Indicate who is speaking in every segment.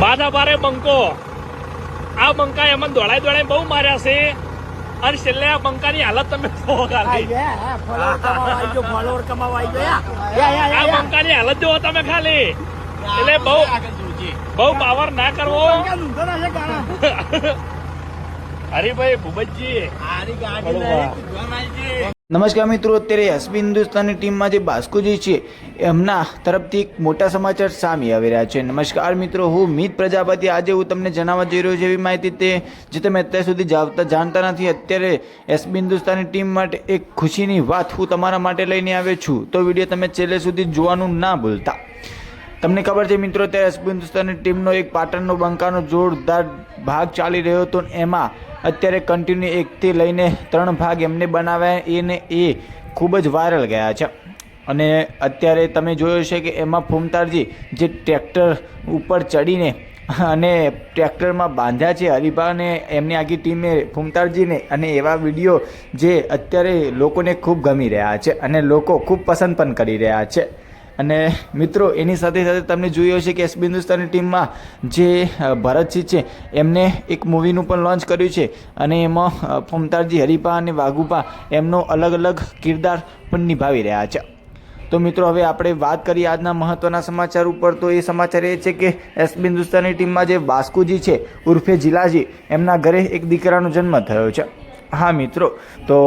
Speaker 1: બાધા બારે બંકો આ બંકા એમને દોડાઈ બહુ માર્યા છે અને છેલ્લે આ બંકાની હાલત તમે જોવો ખાલી આ બંકાની હાલત જોવો તમે ખાલી એટલે બહુ પાવર ના કરવો હરીભાઈ ભૂપતજી
Speaker 2: નમસ્કાર મિત્રો, અત્યારે એસબી હિન્દુસ્તાની ટીમમાં જે બાસ્કુજી છે એમના તરફથી એક મોટા સમાચાર સામે આવી રહ્યા છે. નમસ્કાર મિત્રો, હું મિત પ્રજાપતિ. આજે હું તમને જણાવવા જઈ રહ્યો છું એવી માહિતી જે તમે અત્યાર સુધી જાણતા નથી. અત્યારે એસબી હિન્દુસ્તાની ટીમ માટે એક ખુશીની વાત હું તમારા માટે લઈને આવ્યો છું, તો વિડીયો તમે છેલ્લે સુધી જોવાનું ના ભૂલતા. તમને ખબર છે મિત્રો, અત્યારે એસબી હિન્દુસ્તાની ટીમનો એક પાટણનો બંકાનો જોરદાર ભાગ ચાલી રહ્યો હતો. એમાં અત્યારે કન્ટિન્યુ 1 થી લઈને 3 ભાગ એમને બનાવ્યા એને એ ખૂબ જ વાયરલ ગયા છે. અને અત્યારે તમે જોયું છે કે એમાં ફૂમતારજી જે ટ્રેક્ટર ઉપર ચડીને અને ટ્રેક્ટરમાં બાંધ્યા છે હરીભાને એમની આખી ટીમે ફૂમતારજીને, અને એવા વિડીયો જે અત્યારે લોકોને ખૂબ ગમી રહ્યા છે અને લોકો ખૂબ પસંદ પણ કરી રહ્યા છે. અને મિત્રો એની સાથે સાથે તમને જોયું હશે કે એસબી હિન્દુસ્તાની ટીમમાં જે ભરતસિંહ છે એમને એક મૂવીનું પણ લોન્ચ કર્યું છે અને એમાં ફૂમતારજી, હરીભા અને વાઘુભા એમનો અલગ અલગ કિરદાર પણ નિભાવી રહ્યા છે. તો મિત્રો હવે આપણે વાત કરીએ આજના મહત્ત્વના સમાચાર ઉપર. તો એ સમાચાર એ છે કે એસબી હિન્દુસ્તાની ટીમમાં જે બાસ્કુજી છે ઉર્ફે જિલાજી, એમના ઘરે એક દીકરાનો જન્મ થયો છે. હા મિત્રો, તો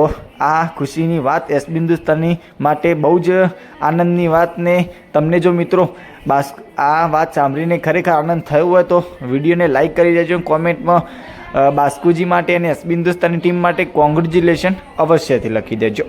Speaker 2: આ ખુશીની વાત એસબી હિન્દુસ્તાની માટે બહુ જ આનંદની વાત. ને તમને જો મિત્રો આ વાત સાંભળીને ખરેખર આનંદ થયો હોય તો વિડીયોને લાઇક કરી દેજો. કોમેન્ટમાં બાસ્કુજી માટે અને એસબી હિન્દુસ્તાની ટીમ માટે કોંગ્રેચ્યુલેશન અવશ્યથી લખી દેજો.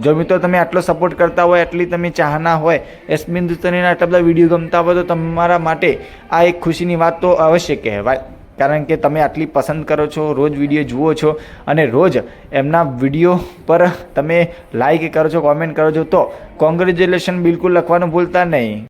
Speaker 2: જો મિત્રો તમે આટલો સપોર્ટ કરતા હોય, આટલી તમે ચાહના હોય, એસબી હિન્દુસ્તાનીના આટલા બધા વિડીયો ગમતા હોય તો તમારા માટે આ એક ખુશીની વાત તો અવશ્ય કહેવાય. કારણ કે તમે આટલી પસંદ કરો છો, રોજ વિડીયો જુઓ છો અને રોજ એમના વિડીયો પર તમે લાઈક કરો છો, કોમેન્ટ કરો છો, તો કોંગ્રેચ્યુલેશન બિલકુલ લખવાનું ભૂલતા નહીં.